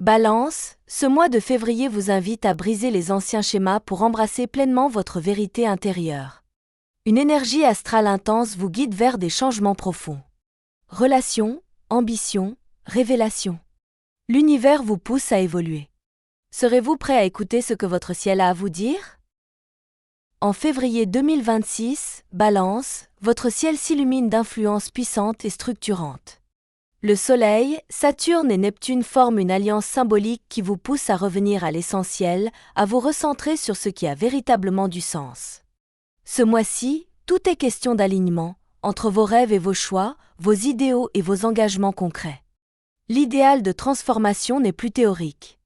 Balance, ce mois de février vous invite à briser les anciens schémas pour embrasser pleinement votre vérité intérieure. Une énergie astrale intense vous guide vers des changements profonds. Relations, ambition, révélation. L'univers vous pousse à évoluer. Serez-vous prêt à écouter ce que votre ciel a à vous dire? En février 2026, Balance, votre ciel s'illumine d'influences puissantes et structurantes. Le Soleil, Saturne et Neptune forment une alliance symbolique qui vous pousse à revenir à l'essentiel, à vous recentrer sur ce qui a véritablement du sens. Ce mois-ci, tout est question d'alignement, entre vos rêves et vos choix, vos idéaux et vos engagements concrets. L'idéal de transformation n'est plus théorique.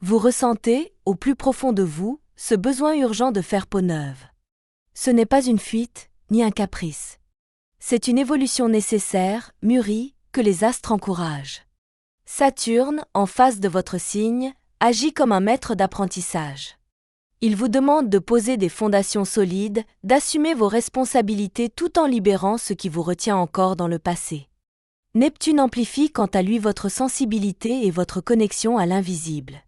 Vous ressentez, au plus profond de vous, ce besoin urgent de faire peau neuve. Ce n'est pas une fuite, ni un caprice. C'est une évolution nécessaire, mûrie, que les astres encouragent. Saturne, en face de votre signe, agit comme un maître d'apprentissage. Il vous demande de poser des fondations solides, d'assumer vos responsabilités tout en libérant ce qui vous retient encore dans le passé. Neptune amplifie quant à lui votre sensibilité et votre connexion à l'invisible.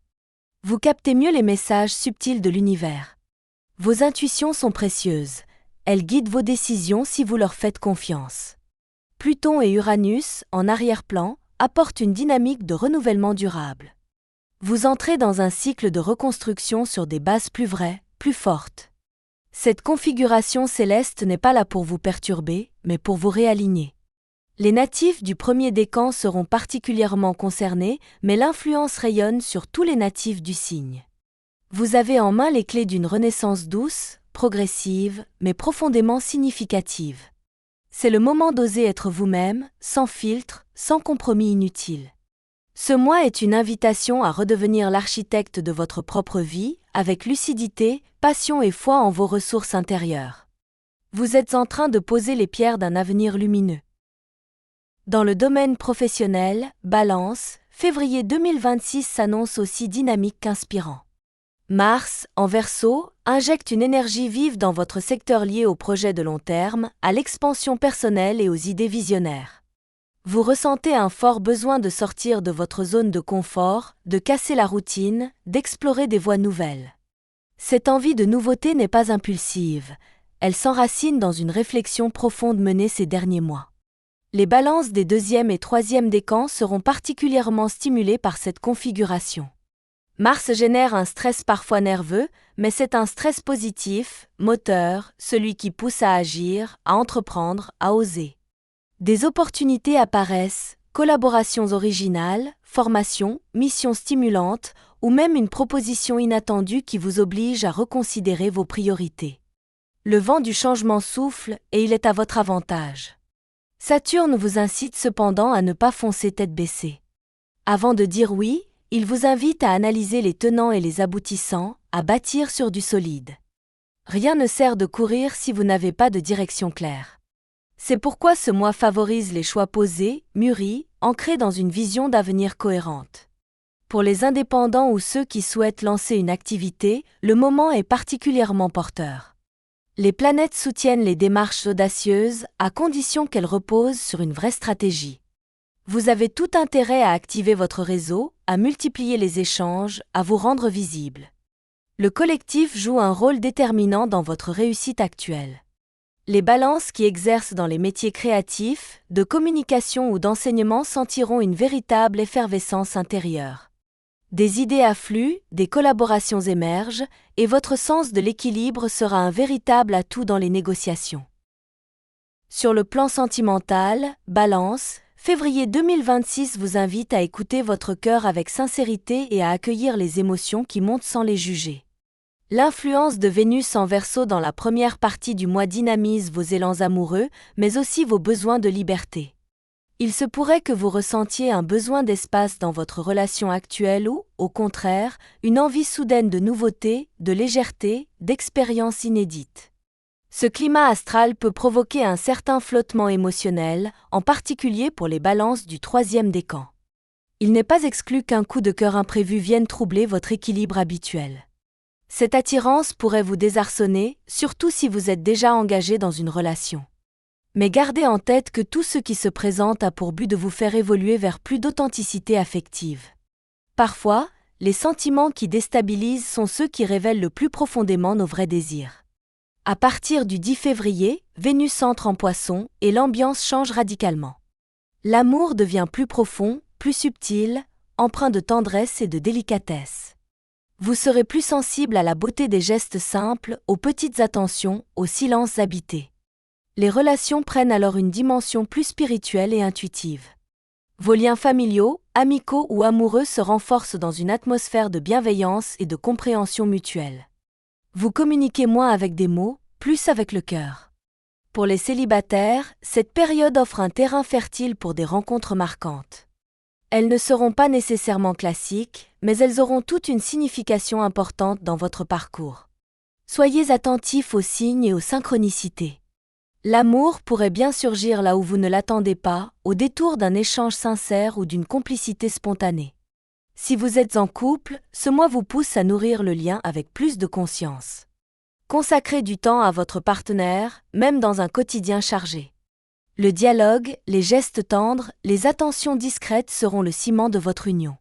Vous captez mieux les messages subtils de l'univers. Vos intuitions sont précieuses. Elles guident vos décisions si vous leur faites confiance. Pluton et Uranus, en arrière-plan, apportent une dynamique de renouvellement durable. Vous entrez dans un cycle de reconstruction sur des bases plus vraies, plus fortes. Cette configuration céleste n'est pas là pour vous perturber, mais pour vous réaligner. Les natifs du premier décan seront particulièrement concernés, mais l'influence rayonne sur tous les natifs du signe. Vous avez en main les clés d'une renaissance douce, progressive, mais profondément significative. C'est le moment d'oser être vous-même, sans filtre, sans compromis inutile. Ce mois est une invitation à redevenir l'architecte de votre propre vie, avec lucidité, passion et foi en vos ressources intérieures. Vous êtes en train de poser les pierres d'un avenir lumineux. Dans le domaine professionnel, Balance, février 2026 s'annonce aussi dynamique qu'inspirant. Mars, en Verseau, injecte une énergie vive dans votre secteur lié aux projets de long terme, à l'expansion personnelle et aux idées visionnaires. Vous ressentez un fort besoin de sortir de votre zone de confort, de casser la routine, d'explorer des voies nouvelles. Cette envie de nouveauté n'est pas impulsive, elle s'enracine dans une réflexion profonde menée ces derniers mois. Les balances des 2e et 3e décans seront particulièrement stimulées par cette configuration. Mars génère un stress parfois nerveux, mais c'est un stress positif, moteur, celui qui pousse à agir, à entreprendre, à oser. Des opportunités apparaissent, collaborations originales, formations, missions stimulantes, ou même une proposition inattendue qui vous oblige à reconsidérer vos priorités. Le vent du changement souffle et il est à votre avantage. Saturne vous incite cependant à ne pas foncer tête baissée. Avant de dire oui, il vous invite à analyser les tenants et les aboutissants, à bâtir sur du solide. Rien ne sert de courir si vous n'avez pas de direction claire. C'est pourquoi ce mois favorise les choix posés, mûris, ancrés dans une vision d'avenir cohérente. Pour les indépendants ou ceux qui souhaitent lancer une activité, le moment est particulièrement porteur. Les planètes soutiennent les démarches audacieuses, à condition qu'elles reposent sur une vraie stratégie. Vous avez tout intérêt à activer votre réseau, à multiplier les échanges, à vous rendre visible. Le collectif joue un rôle déterminant dans votre réussite actuelle. Les balances qui exercent dans les métiers créatifs, de communication ou d'enseignement sentiront une véritable effervescence intérieure. Des idées affluent, des collaborations émergent, et votre sens de l'équilibre sera un véritable atout dans les négociations. Sur le plan sentimental, Balance, février 2026 vous invite à écouter votre cœur avec sincérité et à accueillir les émotions qui montent sans les juger. L'influence de Vénus en Verseau dans la première partie du mois dynamise vos élans amoureux, mais aussi vos besoins de liberté. Il se pourrait que vous ressentiez un besoin d'espace dans votre relation actuelle ou, au contraire, une envie soudaine de nouveauté, de légèreté, d'expériences inédites. Ce climat astral peut provoquer un certain flottement émotionnel, en particulier pour les balances du 3e décan. Il n'est pas exclu qu'un coup de cœur imprévu vienne troubler votre équilibre habituel. Cette attirance pourrait vous désarçonner, surtout si vous êtes déjà engagé dans une relation. Mais gardez en tête que tout ce qui se présente a pour but de vous faire évoluer vers plus d'authenticité affective. Parfois, les sentiments qui déstabilisent sont ceux qui révèlent le plus profondément nos vrais désirs. À partir du 10 février, Vénus entre en Poisson et l'ambiance change radicalement. L'amour devient plus profond, plus subtil, empreint de tendresse et de délicatesse. Vous serez plus sensible à la beauté des gestes simples, aux petites attentions, aux silences habités. Les relations prennent alors une dimension plus spirituelle et intuitive. Vos liens familiaux, amicaux ou amoureux se renforcent dans une atmosphère de bienveillance et de compréhension mutuelle. Vous communiquez moins avec des mots, plus avec le cœur. Pour les célibataires, cette période offre un terrain fertile pour des rencontres marquantes. Elles ne seront pas nécessairement classiques, mais elles auront toute une signification importante dans votre parcours. Soyez attentifs aux signes et aux synchronicités. L'amour pourrait bien surgir là où vous ne l'attendez pas, au détour d'un échange sincère ou d'une complicité spontanée. Si vous êtes en couple, ce mois vous pousse à nourrir le lien avec plus de conscience. Consacrez du temps à votre partenaire, même dans un quotidien chargé. Le dialogue, les gestes tendres, les attentions discrètes seront le ciment de votre union.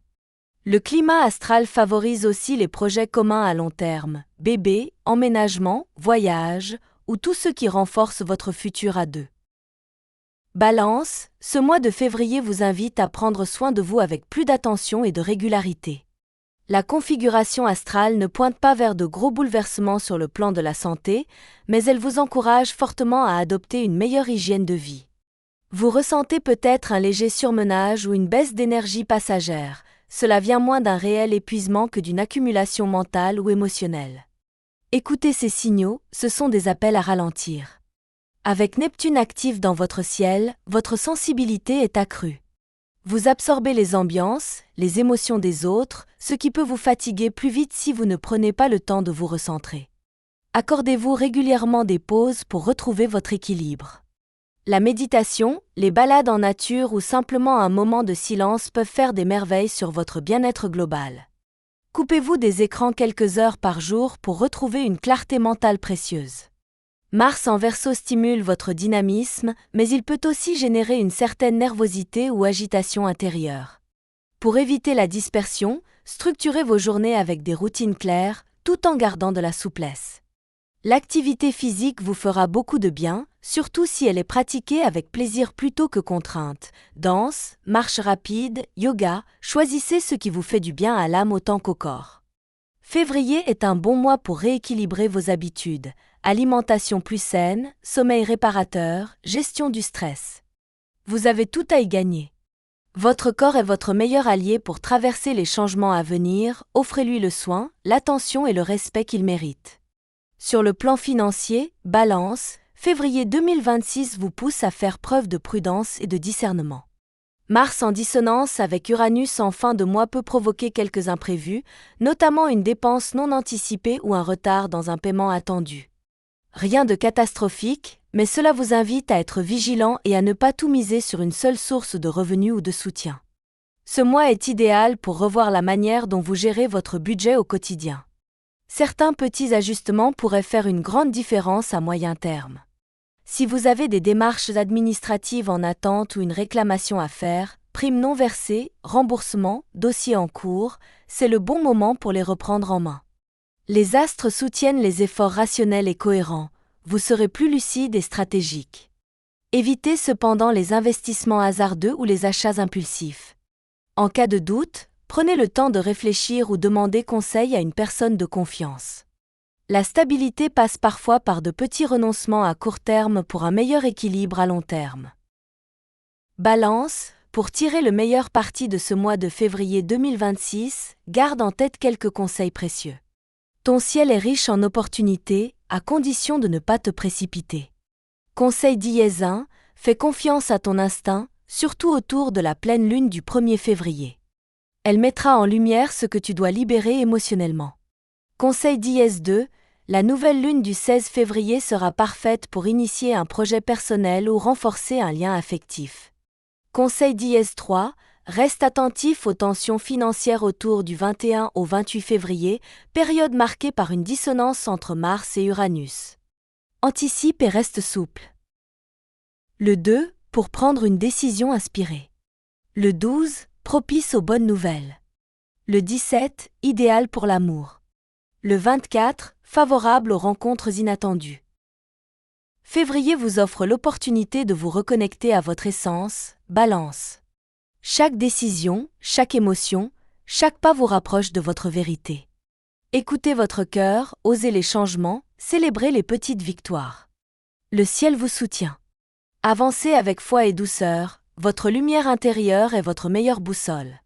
Le climat astral favorise aussi les projets communs à long terme, bébé, emménagement, voyage, ou tout ce qui renforce votre futur à deux. Balance, ce mois de février vous invite à prendre soin de vous avec plus d'attention et de régularité. La configuration astrale ne pointe pas vers de gros bouleversements sur le plan de la santé, mais elle vous encourage fortement à adopter une meilleure hygiène de vie. Vous ressentez peut-être un léger surmenage ou une baisse d'énergie passagère. Cela vient moins d'un réel épuisement que d'une accumulation mentale ou émotionnelle. Écoutez ces signaux, ce sont des appels à ralentir. Avec Neptune actif dans votre ciel, votre sensibilité est accrue. Vous absorbez les ambiances, les émotions des autres, ce qui peut vous fatiguer plus vite si vous ne prenez pas le temps de vous recentrer. Accordez-vous régulièrement des pauses pour retrouver votre équilibre. La méditation, les balades en nature ou simplement un moment de silence peuvent faire des merveilles sur votre bien-être global. Coupez-vous des écrans quelques heures par jour pour retrouver une clarté mentale précieuse. Mars en Verseau stimule votre dynamisme, mais il peut aussi générer une certaine nervosité ou agitation intérieure. Pour éviter la dispersion, structurez vos journées avec des routines claires, tout en gardant de la souplesse. L'activité physique vous fera beaucoup de bien, surtout si elle est pratiquée avec plaisir plutôt que contrainte. Danse, marche rapide, yoga, choisissez ce qui vous fait du bien à l'âme autant qu'au corps. Février est un bon mois pour rééquilibrer vos habitudes. Alimentation plus saine, sommeil réparateur, gestion du stress. Vous avez tout à y gagner. Votre corps est votre meilleur allié pour traverser les changements à venir, offrez-lui le soin, l'attention et le respect qu'il mérite. Sur le plan financier, Balance, février 2026 vous pousse à faire preuve de prudence et de discernement. Mars en dissonance avec Uranus en fin de mois peut provoquer quelques imprévus, notamment une dépense non anticipée ou un retard dans un paiement attendu. Rien de catastrophique, mais cela vous invite à être vigilant et à ne pas tout miser sur une seule source de revenus ou de soutien. Ce mois est idéal pour revoir la manière dont vous gérez votre budget au quotidien. Certains petits ajustements pourraient faire une grande différence à moyen terme. Si vous avez des démarches administratives en attente ou une réclamation à faire, primes non versées, remboursement, dossier en cours, c'est le bon moment pour les reprendre en main. Les astres soutiennent les efforts rationnels et cohérents, vous serez plus lucide et stratégique. Évitez cependant les investissements hasardeux ou les achats impulsifs. En cas de doute, prenez le temps de réfléchir ou demandez conseil à une personne de confiance. La stabilité passe parfois par de petits renoncements à court terme pour un meilleur équilibre à long terme. Balance, pour tirer le meilleur parti de ce mois de février 2026, garde en tête quelques conseils précieux. Ton ciel est riche en opportunités, à condition de ne pas te précipiter. Conseil Dièse 1, fais confiance à ton instinct, surtout autour de la pleine lune du 1er février. Elle mettra en lumière ce que tu dois libérer émotionnellement. Conseil Dièse 2, la nouvelle lune du 16 février sera parfaite pour initier un projet personnel ou renforcer un lien affectif. Conseil Dièse 3, reste attentif aux tensions financières autour du 21 au 28 février, période marquée par une dissonance entre Mars et Uranus. Anticipe et reste souple. Le 2, pour prendre une décision inspirée. Le 12, propice aux bonnes nouvelles. Le 17, idéal pour l'amour. Le 24, favorable aux rencontres inattendues. Février vous offre l'opportunité de vous reconnecter à votre essence, Balance. Chaque décision, chaque émotion, chaque pas vous rapproche de votre vérité. Écoutez votre cœur, osez les changements, célébrez les petites victoires. Le ciel vous soutient. Avancez avec foi et douceur, votre lumière intérieure est votre meilleure boussole.